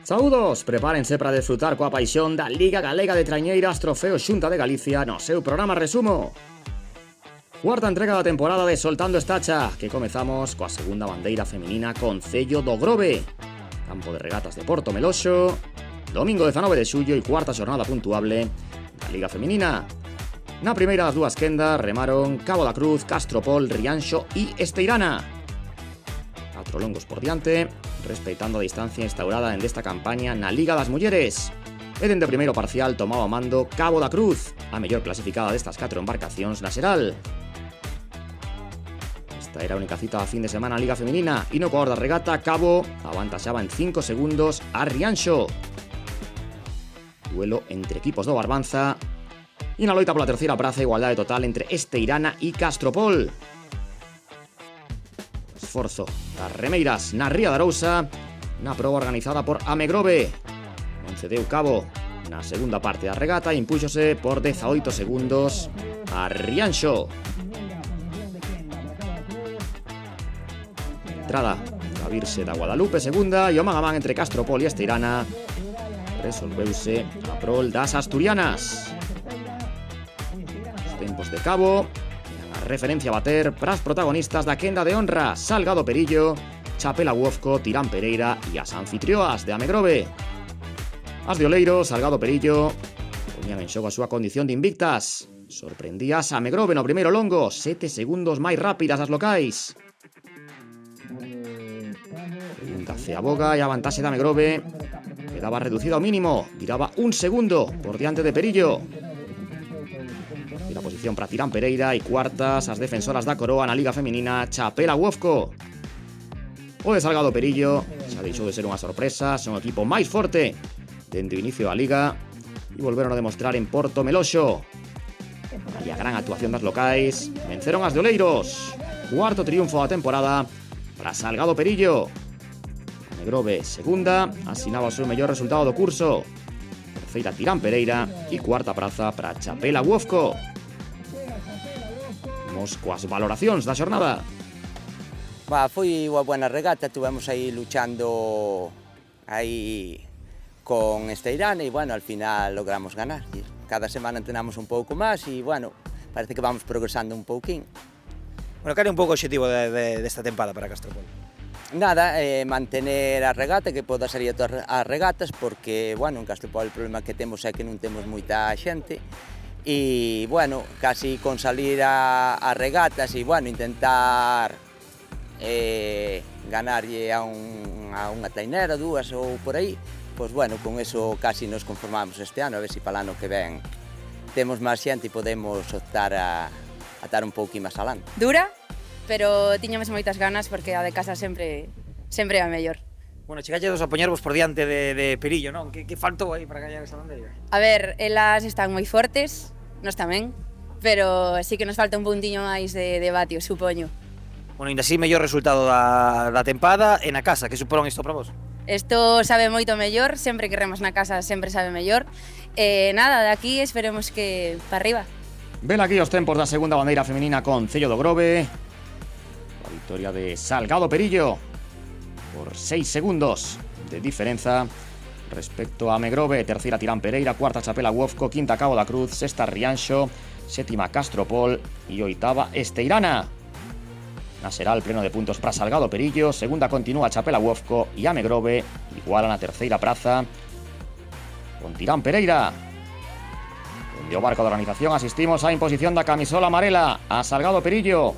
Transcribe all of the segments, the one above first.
Saúdos, prepárense para desfrutar coa paixón da Liga Galega de Trañeiras Trofeo Xunta de Galicia no seu programa resumo. Cuarta entrega da temporada de Soltando Estacha, que comezamos coa segunda bandeira feminina Concello do Grove. Campo de regatas de Porto Meloxo, domingo 19 de xullo e cuarta xornada puntuable da Liga Feminina. Na primeira das dúas quendas remaron Cabo da Cruz, Castropol, Rianxo e Esteirana. 4 longos por diante, respeitando a distancia instaurada en desta campaña na Liga das Mulleres. E dende o primeiro parcial tomaba o mando Cabo da Cruz, a mellor clasificada destas 4 embarcacións na xeral. Esta era a única cita a fin de semana na Liga Feminina e no coor da regata Cabo avantaxaba en 5 segundos a Rianxo. Duelo entre equipos do Barbanza e na loita pola terceira praza igualdade total entre Esteirana e Castropol. Esforzo das remeiras na Ría de Arousa na proba organizada por Amegrove. Non cedeu Cabo na segunda parte da regata e impúxose por 18 segundos a Rianxo. Entrada da Virxe da Guadalupe segunda e o man a man entre Castropol e Esteirana resolveuse a prol das asturianas. Os tempos de Cabo referencia a bater para as protagonistas da quenda de honra Salgado Perillo, Chapela Uofco, Tirán Pereira e as anfitrioas de Amegrove. As de Oleiro, Salgado Perillo poñían en xogo a súa condición de invictas. Sorprendías a Amegrove no primeiro longo, 7 segundos máis rápidas as locais. Segunda Ceaboga e a vantaxe de Amegrove quedaba reducida ao mínimo, viraba 1 segundo por diante de Perillo. La posición para Tirán Pereira e cuartas as defensoras da coroa na Liga Feminina Chapela Uofco. O de Salgado Perillo xa deixou de ser unha sorpresa, son o equipo máis forte dende o inicio da Liga e volveron a demostrar en Porto Meloxo. E a gran actuación das locais venceron as de Oleiros. Cuarto triunfo da temporada para Salgado Perillo. Amegrove segunda, asinaba o seu mellor resultado do curso. Terceira Tirán Pereira e cuarta praza para Chapela Uofco. Vamos coas valoracións da xornada. Foi unha buena regata, tuvemos aí luchando aí con Esteirana e, bueno, al final logramos ganar. Cada semana entrenamos un pouco máis e, bueno, parece que vamos progresando un pouquín. Bueno, cal é un pouco o objetivo desta tempada para Castropol? Nada, mantener a regata, que poda salir a todas as regatas, porque, bueno, en Castropol o problema que temos é que non temos moita xente, e, bueno, casi con salir a regatas e, bueno, intentar ganarlle a unha tainera, dúas ou por aí, pois, bueno, con eso casi nos conformamos este ano, a ver se para o ano que ven temos máis xente e podemos optar a estar un pouquinho máis alante. Dura, pero tiñamos moitas ganas porque a de casa sempre é a mellor. Bueno, chegalledos a poñervos por diante de Perillo, non? Que faltou aí para gañar esa bandeira? A ver, elas están moi fortes, nós tamén, pero sí que nos falta un puntiño máis de batio, supoño. Bueno, ainda así, mellor resultado da tempada e na casa, que suporon isto para vos? Isto sabe moito mellor, sempre que remos na casa sempre sabe mellor. Nada, de aquí esperemos que para arriba. Ven aquí os tempos da segunda bandeira feminina Concello do Grove. A victoria de Salgado Perillo por 6 segundos de diferenza respecto a Amegrove. Terceira Tirán Pereira, cuarta Chapela Uofco, quinta Cabo da Cruz, sexta Rianxo, sétima Castropol e oitava Esteirana. Na xeral, pleno de puntos para Salgado Perillo, segunda continúa Chapela Uofco e Amegrove igualan a terceira praza con Tirán Pereira. Dende o barco da organización asistimos á imposición da camisola amarela a Salgado Perillo.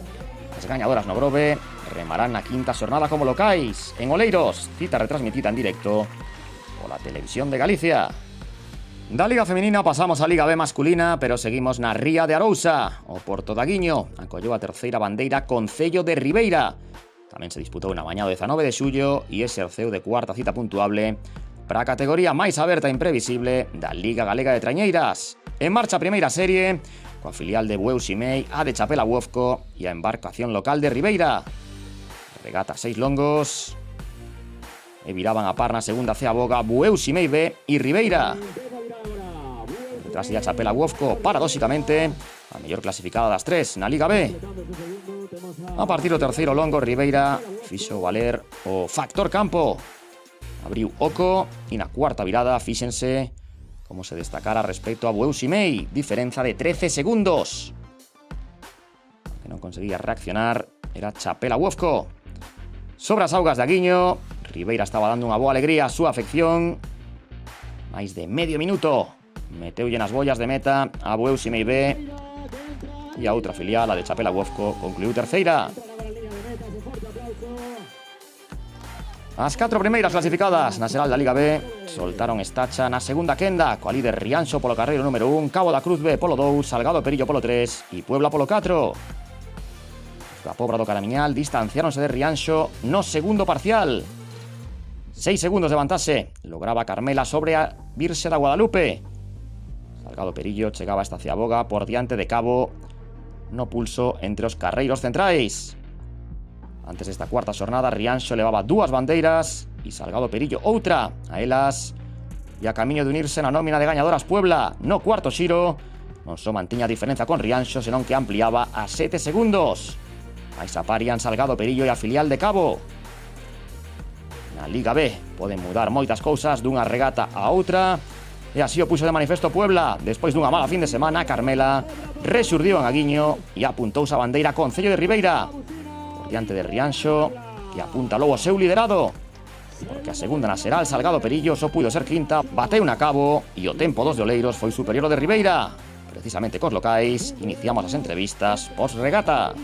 As gañadoras no Grove remarán na quinta xornada como locais en Oleiros, cita retransmitida en directo pola Televisión de Galicia. Da Liga Feminina pasamos á Liga B masculina, pero seguimos na Ría de Arousa. O Porto da Guiño acolleu a terceira bandeira Concello de Ribeira. Tamén se disputou na mañá do 19 de xullo e exerceu de cuarta cita puntuable para a categoría máis aberta e imprevisible da Liga Galega de Trañeiras. En marcha a primeira serie, coa filial de Bueu Ximei, a de Chapela Uofco e a embarcación local de Ribeira. Regata 6 longos e viraban a par na segunda Ceaboga, Bueu Ximei B e Ribeira. Tras a Chapela Uofco, paradóxicamente, a mellor clasificada das 3 na Liga B. A partir do terceiro longo, Ribeira fixo valer o factor campo. abriu oco e na cuarta virada fíxense como se destacara respecto a Bueu-Ximei, diferenza de 13 segundos. Que non conseguía reaccionar era Chapela Wofco. Sobre as augas de Aguiño, Ribeira estaba dando unha boa alegría á súa afección. Máis de medio minuto meteulle nas bollas de meta a Bueu-Ximei B e a outra filial, a de Chapela Wofco, concluiu terceira. As 4 primeiras clasificadas na xeral da Liga B soltaron estacha na segunda quenda, coa líder Rianxo polo carreiro número 1, Cabo da Cruz B polo 2, Salgado Perillo polo 3 e Puebla polo 4. A Pobra do Caramiñal distanciáronse de Rianxo no segundo parcial. 6 segundos de vantaxe lograba Carmela sobre a Virxe da Guadalupe. Salgado Perillo chegaba esta Ciaboga por diante de Cabo no pulso entre os carreiros centrais. Antes desta cuarta xornada, Rianxo levaba 2 bandeiras e Salgado Perillo outra. A elas, e a camiño de unirse na nómina de gañadoras Puebla no cuarto xiro, non só mantiña a diferenza con Rianxo, senón que ampliaba a 7 segundos. Mais aparian Salgado Perillo e a filial de Cabo. Na Liga B poden mudar moitas cousas dunha regata a outra, e así o puxo de manifesto Puebla. Despois dunha mala fin de semana, Carmela resurdiu en Aguiño e apuntouse a bandeira Concello de Ribeira diante de Rianxo, que apuntalou o seu liderado, porque a segunda na xeral Salgado Perillo só puido ser quinta, bateu na Cabo e o tempo dos de Oleiros foi superior ao de Ribeira. Precisamente cos locais iniciamos as entrevistas pos-regata.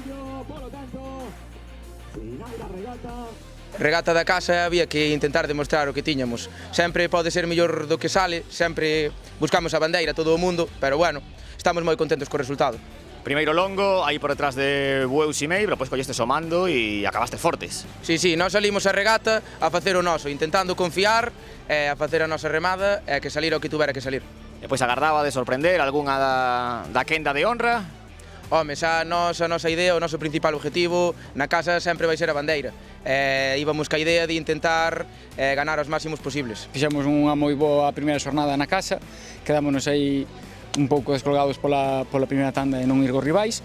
Regata da casa había que intentar demostrar o que tiñamos. Sempre pode ser mellor do que sale, sempre buscamos a bandeira todo o mundo, pero bueno, estamos moi contentos co resultado. Primeiro longo, aí por detrás de Bueu-Ximei, pero pois collestes o mando e acabaste fortes. Sí, nós salimos a regata a facer o noso, intentando confiar, a facer a nosa remada e que salir o que tuvera que salir. E pois agardaba de sorprender algunha da quenda de honra? Home, xa a nosa idea, o noso principal objetivo na casa sempre vai ser a bandeira. Íbamos ca idea de intentar ganar os máximos posibles. Fixemos unha moi boa primeira xornada na casa, quedámonos aí un pouco descolgados pola primeira tanda e non ir cos rivais.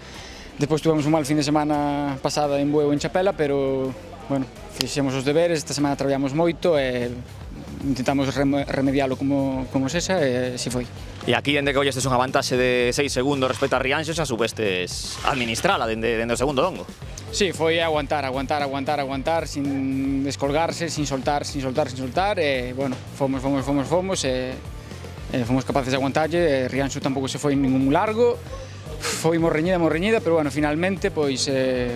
Despois tuvemos un mal fin de semana pasada en Bueu en Chapela, pero, bueno, fixemos os deberes, esta semana traballamos moito e intentamos remedialo como sexa e así foi. E aquí, dende que ollestes unha vantaxe de 6 segundos respecto a Rianxo, xa subestes administrala dende o segundo longo. Sí, foi aguantar, sin descolgarse, sin soltar, e, bueno, fomos, e fomos capaces de aguantarlle. Rianxo tampouco se foi ningún largo, foi morreñida, pero bueno, finalmente pois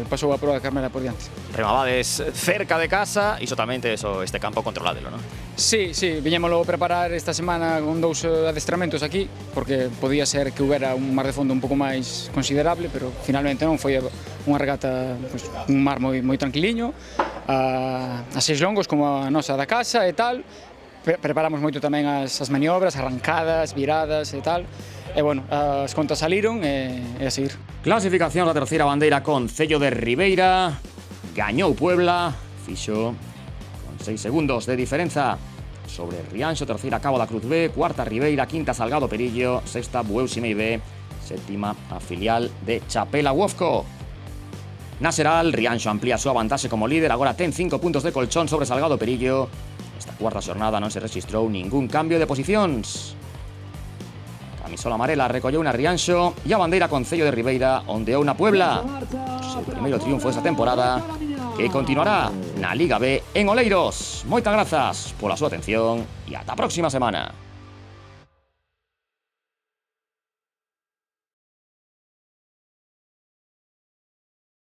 pasou a proba de Carmela por diante. Remabades cerca de casa, iso tamén este campo controládelo, non? Sí, viñémolo preparar esta semana con 2 adestramentos aquí, porque podía ser que houbera un mar de fondo un pouco máis considerable, pero finalmente non, foi unha regata, pois, un mar moi tranquiliño, a 6 longos como a nosa da casa e tal. Preparamos moito tamén as maniobras, arrancadas, viradas e tal. E, bueno, as contas saliron e a seguir. Clasificación da terceira bandeira Concello de Ribeira. Gañou Puebla, fixo con 6 segundos de diferenza sobre Rianxo, terceira Cabo da Cruz B, cuarta Ribeira, quinta Salgado Perillo, sexta Bueu-Ximei B, séptima a filial de Chapela Wofco. Na xeral, Rianxo amplía a súa vantaxe como líder, agora ten 5 puntos de colchón sobre Salgado Perillo. Esta cuarta xornada non se rexistrou ningún cambio de posicións. A camisola amarela recolleu na Rianxo e a bandeira Concello de Ribeira ondeou na Puebla. O seu primeiro triunfo esta temporada, que continuará na Liga B en Oleiros. Moitas grazas pola súa atención e ata a próxima semana.